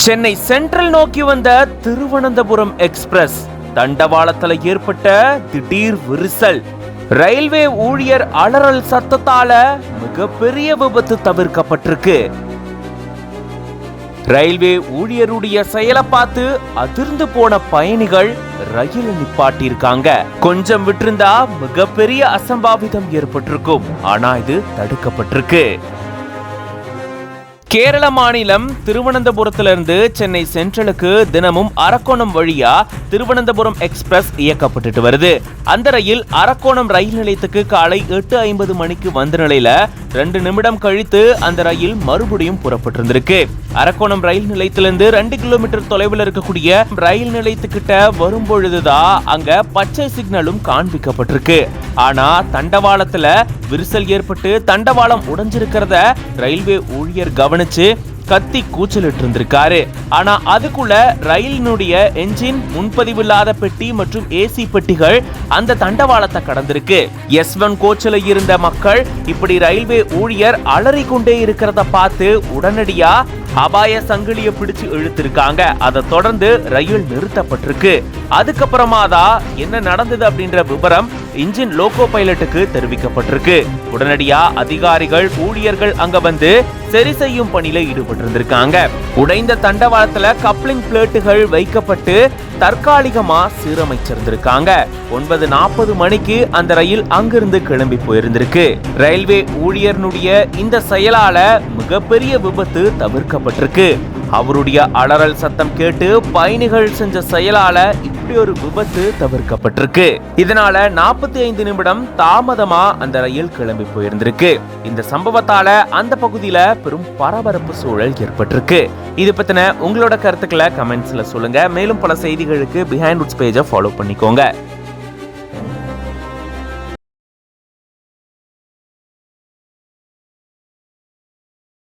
Chennai central நோக்கி வந்த Thiruvananthapuram express தண்டவாளத்துல ஏற்பட்ட திடீர் விரிசல். ரயில்வே ஊழியர் அலறல் சத்தத்தால மிகப்பெரிய விபத்து தவிர்க்கப்பட்டிருக்கு. ரயில்வே ஊழியருடைய செயலை பார்த்து அதிர்ந்து போன பயணிகள் ரயில் நிப்பாட்டியிருக்காங்க. கொஞ்சம் விட்டிருந்தா மிகப்பெரிய அசம்பாவிதம் ஏற்பட்டிருக்கும். ஆனா இது தடுக்கப்பட்டிருக்கு. கேரள மாநிலம் திருவனந்தபுரத்திலிருந்து சென்னை சென்ட்ரலுக்கு தினமும் அரக்கோணம் வழியா திருவனந்தபுரம் எக்ஸ்பிரஸ் இயக்கப்பட்டு வருது. அந்த ரயில் அரக்கோணம் ரயில் நிலையத்துக்கு காலை 8:50 மணிக்கு வந்த நிலையில 2 நிமிடம் கழித்து அந்த ரயில் மறுபடியும் புறப்பட்டிருந்திருக்கு. அரக்கோணம் ரயில் நிலையத்திலிருந்து 2 கிலோமீட்டர் தொலைவில் இருக்கக்கூடிய ரயில் நிலையத்துக்கிட்ட வரும் பொழுதுதான் அங்க பச்சை சிக்னலும் காண்பிக்கப்பட்டிருக்கு. ஆனா தண்டவாளத்துல விரிசல் ஏற்பட்டு தண்டவாளம் உடைஞ்சிருக்கிறத ரயில்வே ஊழியர் கவனிச்சு கத்தி கூச்சலிட்டு இருந்திருக்காரு. ஆனா அதுக்குள்ள ரயிலினுடைய என்ஜின், முன்பதிவில்லாத பெட்டி மற்றும் ஏசி பெட்டிகள் அந்த தண்டவாளத்தை கடந்திருக்கு. S1 கோச்சில இருந்த மக்கள் இப்படி ரயில்வே ஊழியர் அலறி கொண்டே இருக்கிறத பார்த்து உடனடியா அபாய சங்கிலியை பிடிச்சு இழுத்திருக்காங்க. அதை தொடர்ந்து ரயில் நிறுத்தப்பட்டிருக்கு. அதுக்கப்புறமா தான் என்ன நடந்தது அப்படின்ற விவரம் இன்ஜின் லோகோ பைலட்டுக்கு தெரிவிக்கப்பட்டிருக்கு. உடனடியா அதிகாரிகள், ஊழியர்கள் அங்க வந்து சரி செய்யும் பணியில ஈடுபட்டிருந்திருக்காங்க. உடைந்த தண்டவாளத்துல கப்ளிங் பிளேட்டுகள் வைக்கப்பட்டு தற்காலிகமா சீரமைச்சிருந்திருக்காங்க. 9:40 மணிக்கு அந்த ரயில் அங்கிருந்து கிளம்பி போயிருந்திருக்கு. ரயில்வே ஊழியர்களுடைய இந்த செயலால மிகப்பெரிய விபத்து தவிர்க்கப்பட்டிருக்கு. அவருடைய அலறல் சத்தம் கேட்டு பயணிகள் செஞ்ச செயலால இப்படி ஒரு விபத்து தவிர்க்கப்பட்டிருக்கு. இதனால 45 நிமிடம் தாமதமா அந்த ரயில் கிளம்பி போயிருந்திருக்கு. இந்த சம்பவத்தால அந்த பகுதியில பெரும் பரபரப்பு சூழல் ஏற்பட்டிருக்கு. இது பத்தின உங்களோட கருத்துக்களை கமெண்ட்ஸ்ல சொல்லுங்க. மேலும் பல செய்திகளுக்கு பிஹைண்ட் ரூட்ஸ் பேஜை ஃபாலோ பண்ணிக்கோங்க.